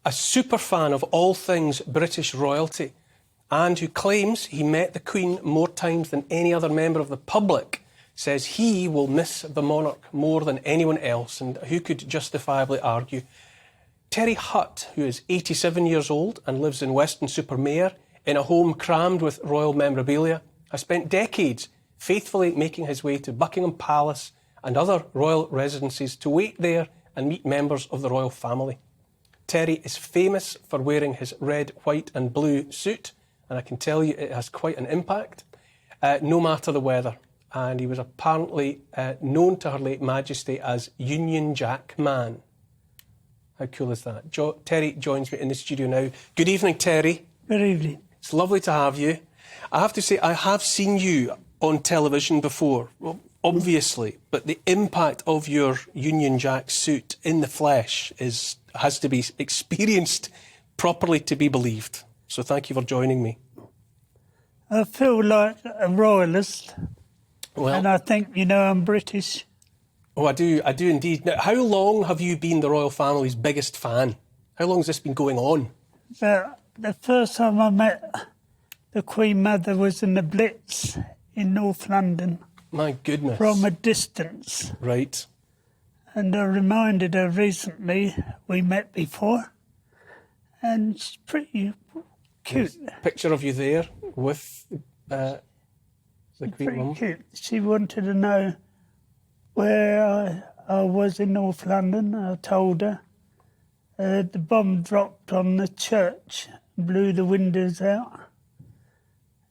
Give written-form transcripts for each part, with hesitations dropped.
a superfan of all things British royalty, and who claims he met the Queen more times than any other member of the public, says he will miss the monarch more than anyone else, and who could justifiably argue. Terry Hutt, who is 87 years old and lives in Weston-super-Mare in a home crammed with royal memorabilia, has spent decades faithfully making his way to Buckingham Palace and other royal residences to wait there and meet members of the royal family. Terry is famous for wearing his red, white and blue suit, and I can tell you it has quite an impact, no matter the weather. And he was apparently known to Her late Majesty as Union Jack Man. How cool is that? Terry joins me in the studio now. Good evening, Terry. Good evening. It's lovely to have you. I have to say, I have seen you on television before, well, obviously, but the impact of your Union Jack suit in the flesh has to be experienced properly to be believed. So thank you for joining me. I feel like a royalist, Well, and I think, I'm British. Oh, I do indeed. Now, how long have you been the royal family's biggest fan? How long has this been going on? The first time I met the Queen Mother was in the Blitz in North London. My goodness. From a distance. Right. And I reminded her recently we met before, and she's pretty cute. There's a picture of you there with the Queen Mum. Cute. She wanted to know where I was in North London. I told her. The bomb dropped on the church, blew the windows out.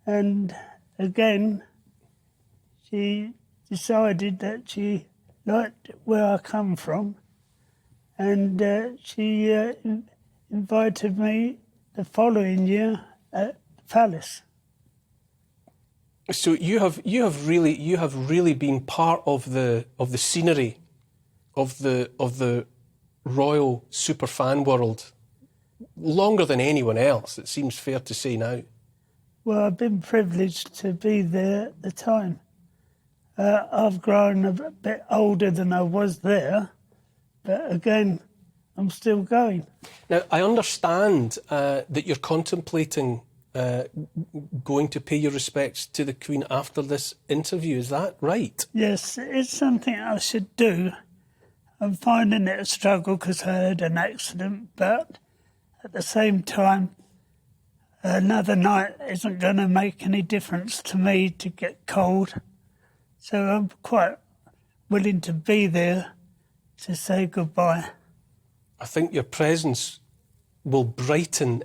And again, she decided that she liked where I come from, and she invited me the following year at the Palace. So you have really been part of the scenery of the royal superfan world longer than anyone else. It seems fair to say now. Well, I've been privileged to be there at the time. I've grown a bit older than I was there, but again, I'm still going. Now, I understand that you're contemplating going to pay your respects to the Queen after this interview. Is that right? Yes, it's something I should do. I'm finding it a struggle because I had an accident, but at the same time, another night isn't going to make any difference to me to get cold. So I'm quite willing to be there to say goodbye. I think your presence will brighten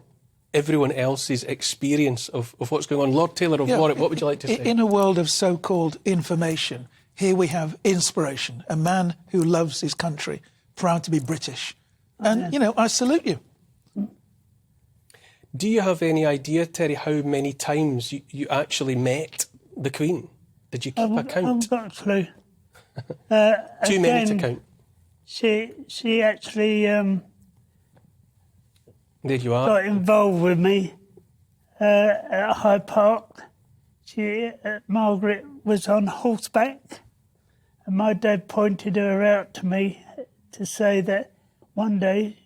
everyone else's experience of what's going on. Lord Taylor of Warwick, what would you like to say? In a world of so-called information, here we have inspiration, a man who loves his country, proud to be British. And, I salute you. Do you have any idea, Terry, how many times you actually met the Queen? Did you keep a count? I haven't got a clue. Too many to count. She actually there you are. got involved with me at Hyde Park. Margaret was on horseback, and my dad pointed her out to me to say that one day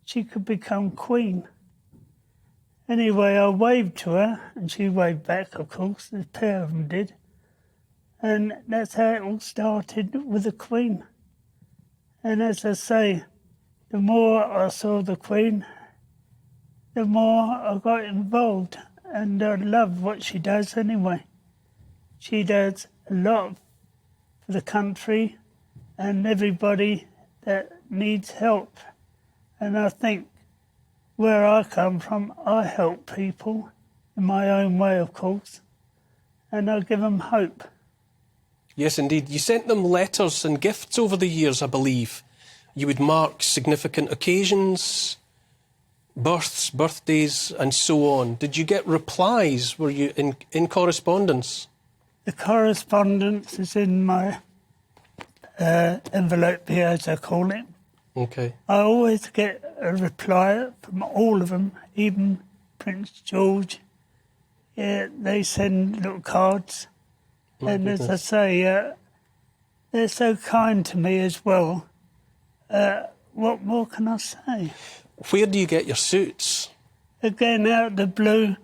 she could become Queen. Anyway, I waved to her, and she waved back, of course, the pair of them did. And that's how it all started with the Queen. And as I say, the more I saw the Queen, the more I got involved. And I love what she does anyway. She does a lot for the country and everybody that needs help. And I think where I come from, I help people in my own way, of course, and I give them hope. Yes, indeed. You sent them letters and gifts over the years, I believe. You would mark significant occasions, births, birthdays, and so on. Did you get replies? Were you in correspondence? The correspondence is in my envelope here, as I call it. Okay. I always get a reply from all of them, even Prince George. Yeah, they send little cards. And as I say, they're so kind to me as well. What more can I say? Where do you get your suits? Again, out of the blue,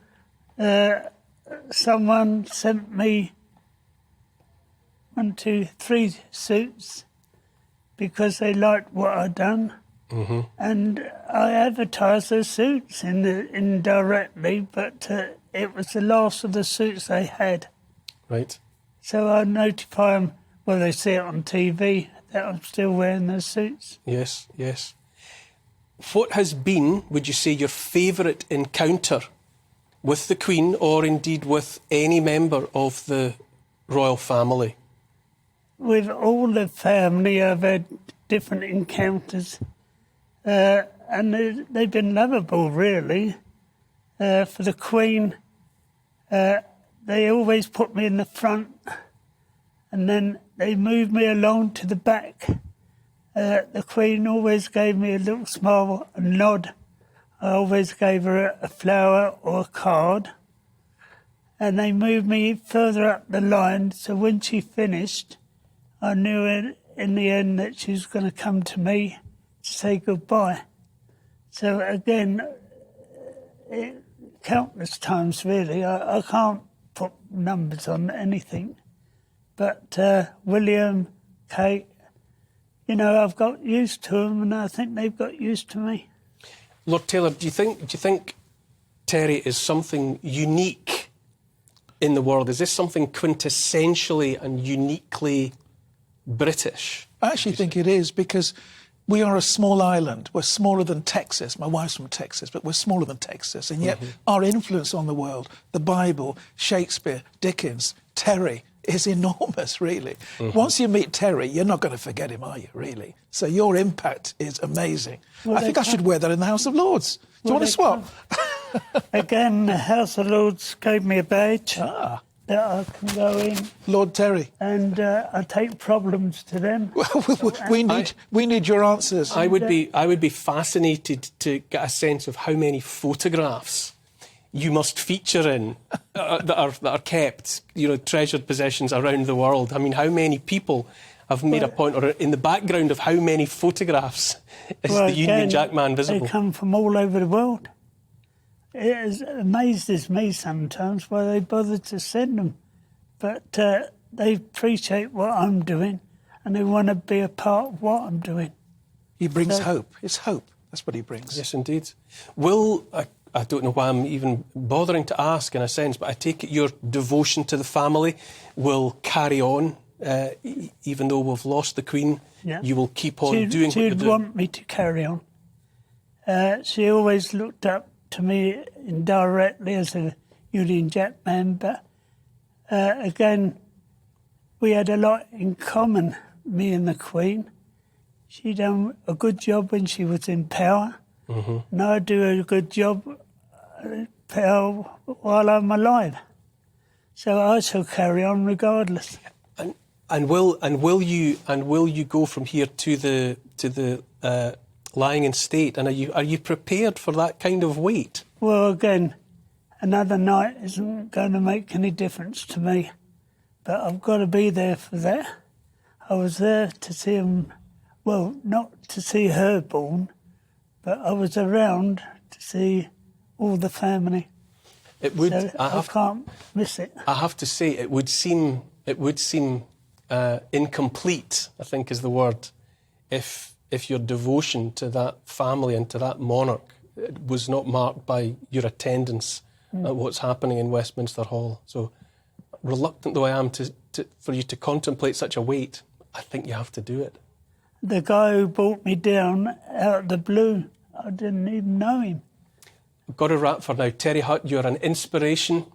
someone sent me 1, 2, 3 suits because they liked what I'd done. Mm-hmm. And I advertised those suits indirectly, but it was the last of the suits they had. Right. So I notify them, well, they see it on TV, that I'm still wearing those suits. Yes, yes. What has been, would you say, your favourite encounter with the Queen or indeed with any member of the royal family? With all the family, I've had different encounters. And they've been lovable, really. For the Queen, they always put me in the front and then they moved me along to the back. The Queen always gave me a little smile and nod. I always gave her a flower or a card. And they moved me further up the line, so when she finished, I knew in the end that she was going to come to me to say goodbye. So again, countless times really. I can't put numbers on anything, but William, Kate, you know, I've got used to them, and I think they've got used to me. Lord Taylor, do you think Terry is something unique in the world? Is this something quintessentially and uniquely British? I actually think it is, because we are a small island. We're smaller than Texas. My wife's from Texas, but we're smaller than Texas. And yet our influence on the world, the Bible, Shakespeare, Dickens, Terry, is enormous, really. Once you meet Terry, you're not going to forget him, are you, really? So your impact is amazing. Well, I think I should wear that in the House of Lords. Do you want to swap? Again, the House of Lords gave me a badge that I can go in. Lord Terry. And I take problems to them. we need your answers. I would be fascinated to get a sense of how many photographs you must feature in that are kept, you know, treasured possessions around the world. I mean, how many people have made a point, or in the background of how many photographs is the Union Jack man visible? They come from all over the world. It amazes me sometimes why they bother to send them. But they appreciate what I'm doing and they want to be a part of what I'm doing. He brings hope. It's hope. That's what he brings. Yes, indeed. I don't know why I'm even bothering to ask in a sense, but I take it your devotion to the family will carry on, even though we've lost the Queen. Yeah. You will keep on doing what you're doing. She'd want me to carry on. She always looked up to me indirectly as a Union Jack man, but again, we had a lot in common, me and the Queen. She done a good job when she was in power. And I do a good job while I'm alive. So I shall carry on regardless. And will you go from here to the lying in state? And are you prepared for that kind of weight? Well, again, another night isn't going to make any difference to me, but I've got to be there for that. I was there to see him, well, not to see her born, but I was around to see all the family. It would. So I can't miss it. I have to say, it would seem incomplete, I think is the word, if your devotion to that family and to that monarch was not marked by your attendance at what's happening in Westminster Hall. So, reluctant though I am for you to contemplate such a weight, I think you have to do it. The guy who brought me down out of the blue, I didn't even know him. I've got to wrap for now. Terry Hutt, you're an inspiration